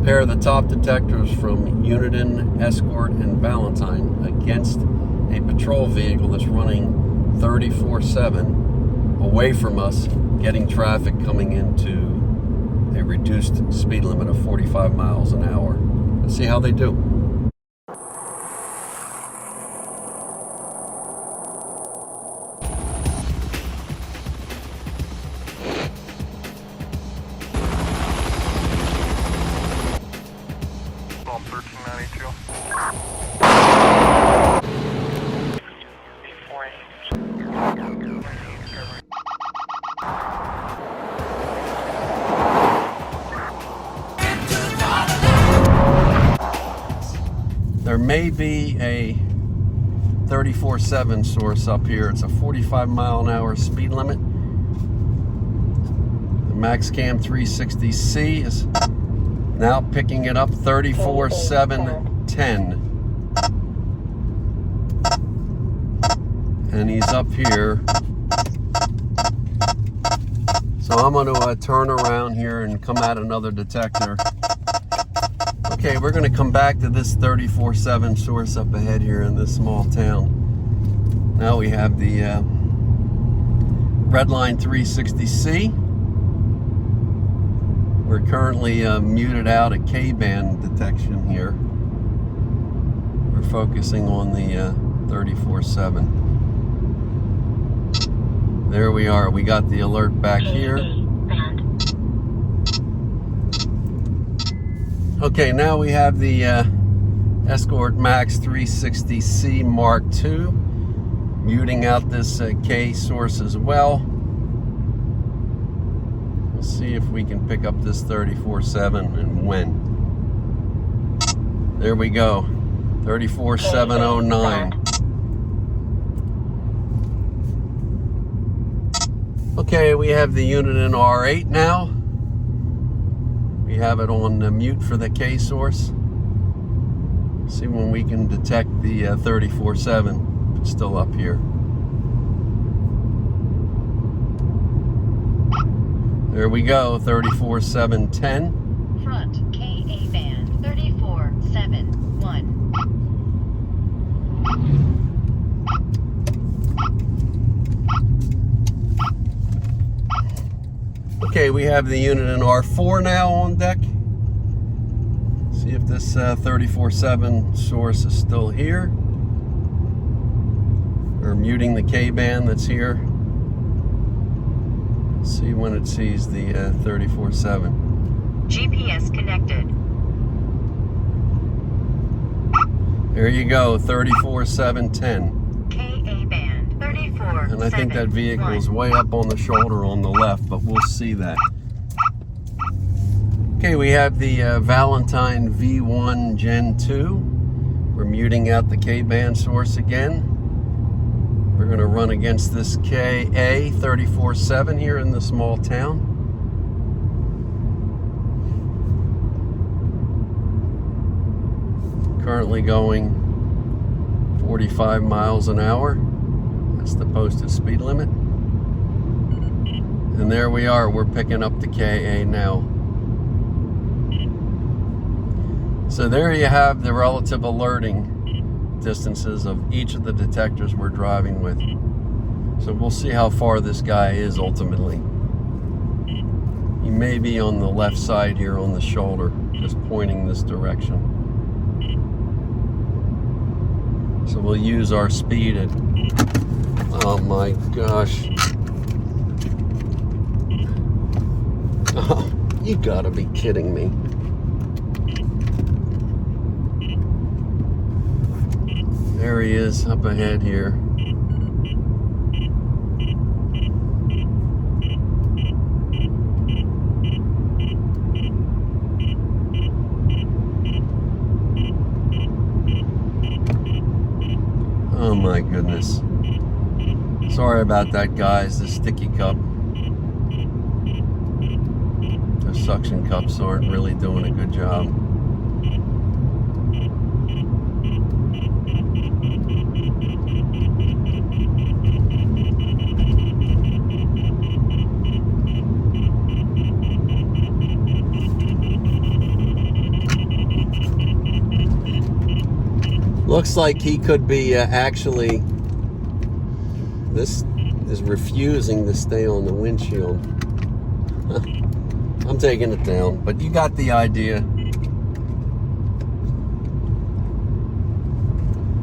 compare the top detectors from Uniden, Escort, and Valentine against a patrol vehicle that's running 24/7 away from us, getting traffic coming into a reduced speed limit of 45 miles an hour. Let's see how they do. There may be a 34/7 source up here. It's a 45 mile an hour speed limit. The MaxCam 360C is now picking it up 34/7/10. And he's up here. So I'm going to turn around here and come at another detector. Okay, we're going to come back to this 34/7 source up ahead here in this small town. Now we have the Redline 360C. We're currently muted out at K-band detection here. We're focusing on the 34/7. There we are. We got the alert back here. Okay, now we have the Escort Max 360C Mark II, muting out this K source as well. We'll see if we can pick up this 34/7 and when. There we go, 34/709. Okay, we have the Uniden R8 now. We have it on mute for the K source. See when we can detect the 34/7. It's still up here. There we go, 34/7/10. Front KA band 34/7/1. Okay, we have the Uniden R4 now on deck. See if this 34/7 source is still here. We're muting the K-band that's here. See when it sees the 34/7. GPS connected. There you go, 34/7/10. KA band 34. And I think that vehicle is way up on the shoulder on the left, but we'll see that. Okay, we have the Valentine V1 Gen2. We're muting out the K-band source again. We're going to run against this KA 34/7 here in the small town. Currently going 45 miles an hour. That's the posted speed limit. And there we are. We're picking up the KA now. So there you have the relative alerting distances of each of the detectors we're driving with. So we'll see how far this guy is ultimately. He may be on the left side here on the shoulder, just pointing this direction. So we'll use our speed at, oh my gosh. Oh, you gotta be kidding me. There he is up ahead here. Oh my goodness. Sorry about that, guys. The sticky cup. The suction cups aren't really doing a good job. Looks like he could be actually, this is refusing to stay on the windshield. I'm taking it down, but you got the idea.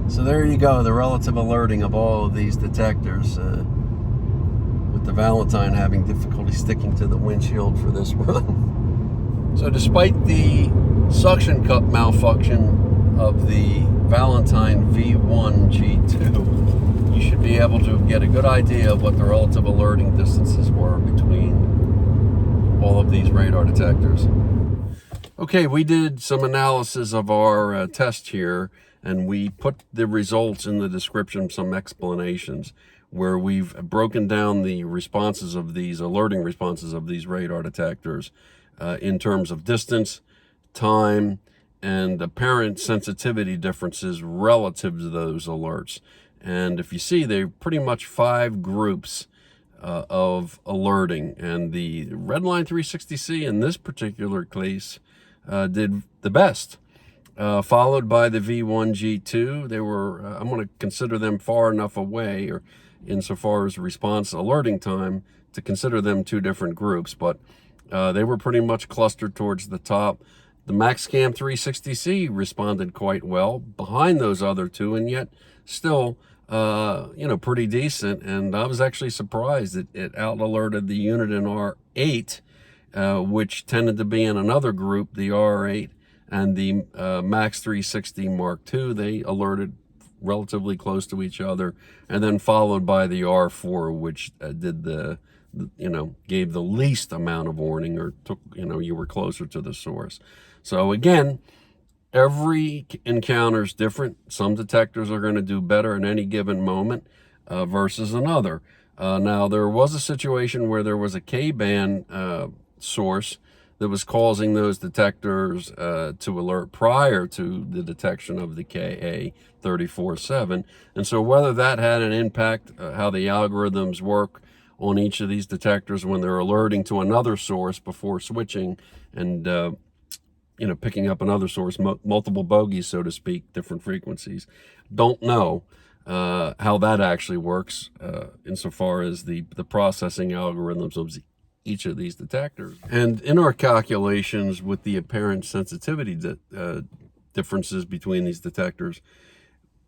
So there you go, the relative alerting of all of these detectors, with the Valentine having difficulty sticking to the windshield for this run. So despite the suction cup malfunction of the Valentine V1 Gen2, you should be able to get a good idea of what the relative alerting distances were between all of these radar detectors. Okay, we did some analysis of our test here, and we put the results in the description, some explanations, where we've broken down the responses of these, alerting responses of these radar detectors in terms of distance, time, and apparent sensitivity differences relative to those alerts. And if you see, they're pretty much 5 groups of alerting, and the Redline 360C in this particular case did the best, followed by the V1 Gen2. They were, I'm going to consider them far enough away, or insofar as response alerting time, to consider them 2 different groups, but they were pretty much clustered towards the top. The MaxCam 360C responded quite well behind those other 2, and yet still, pretty decent. And I was actually surprised that it out-alerted the Uniden R8, which tended to be in another group, the R8 and the Max 360 Mark II. They alerted relatively close to each other, and then followed by the R4, which did gave the least amount of warning, or took, you were closer to the source. So again, every encounter is different. Some detectors are going to do better at any given moment versus another. Now, there was a situation where there was a K-band source that was causing those detectors to alert prior to the detection of the KA-34-7. And so whether that had an impact, how the algorithms work on each of these detectors when they're alerting to another source before switching and picking up another source, multiple bogeys, so to speak, different frequencies. Don't know how that actually works insofar as the processing algorithms of each of these detectors. And in our calculations with the apparent sensitivity differences between these detectors,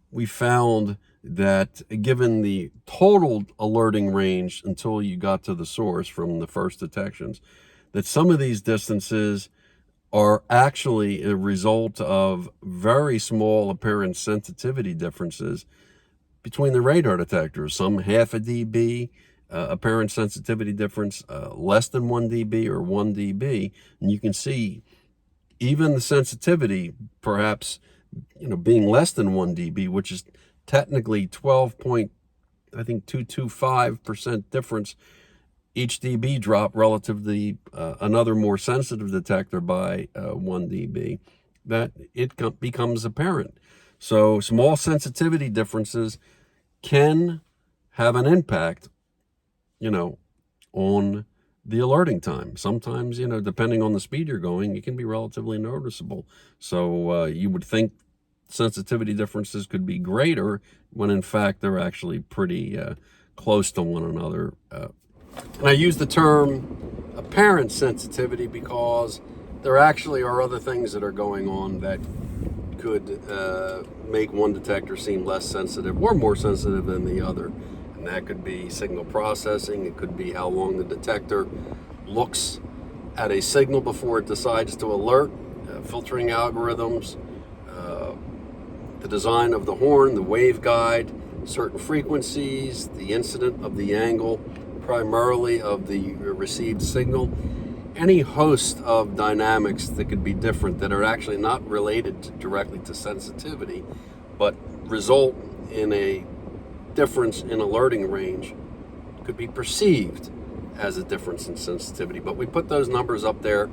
we found that given the total alerting range until you got to the source from the first detections, that some of these distances are actually a result of very small apparent sensitivity differences between the radar detectors. Some half a dB apparent sensitivity difference, less than 1 dB or 1 dB, and you can see even the sensitivity perhaps being less than 1 dB, which is technically 12.225% difference each dB drop relative to another more sensitive detector by 1 dB, that it becomes apparent. So small sensitivity differences can have an impact, on the alerting time. Sometimes, depending on the speed you're going, it can be relatively noticeable. So you would think sensitivity differences could be greater when in fact they're actually pretty close to one another. And I use the term apparent sensitivity because there actually are other things that are going on that could make one detector seem less sensitive or more sensitive than the other. And that could be signal processing. It could be how long the detector looks at a signal before it decides to alert, filtering algorithms, the design of the horn, the waveguide, certain frequencies, the incident of the angle, primarily of the received signal, any host of dynamics that could be different that are actually not related directly to sensitivity, but result in a difference in alerting range, could be perceived as a difference in sensitivity. But we put those numbers up there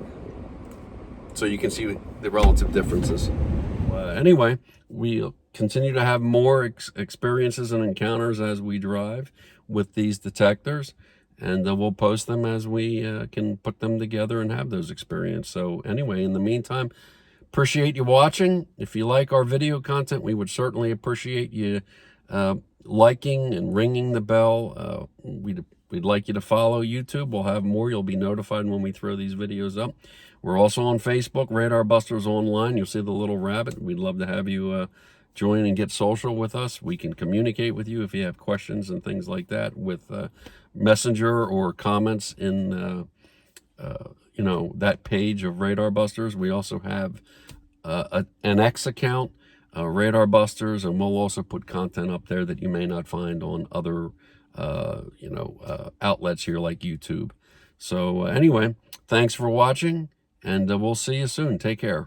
so you can see the relative differences. Anyway, we continue to have more experiences and encounters as we drive with these detectors, and we'll post them as we can put them together and have those experiences. So anyway, in the meantime, Appreciate you watching. If you like our video content, we would certainly appreciate you liking and ringing the bell. We'd like you to follow YouTube. We'll have more. You'll be notified when we throw these videos up. We're also on Facebook, Radar Busters Online. You'll see the little rabbit. We'd love to have you join and get social with us. We can communicate with you if you have questions and things like that with Messenger or comments in you know, that page of Radar Busters. We also have an X account, Radar Busters, and we'll also put content up there that you may not find on other you know, outlets here like YouTube. So anyway, thanks for watching, and we'll see you soon. Take care.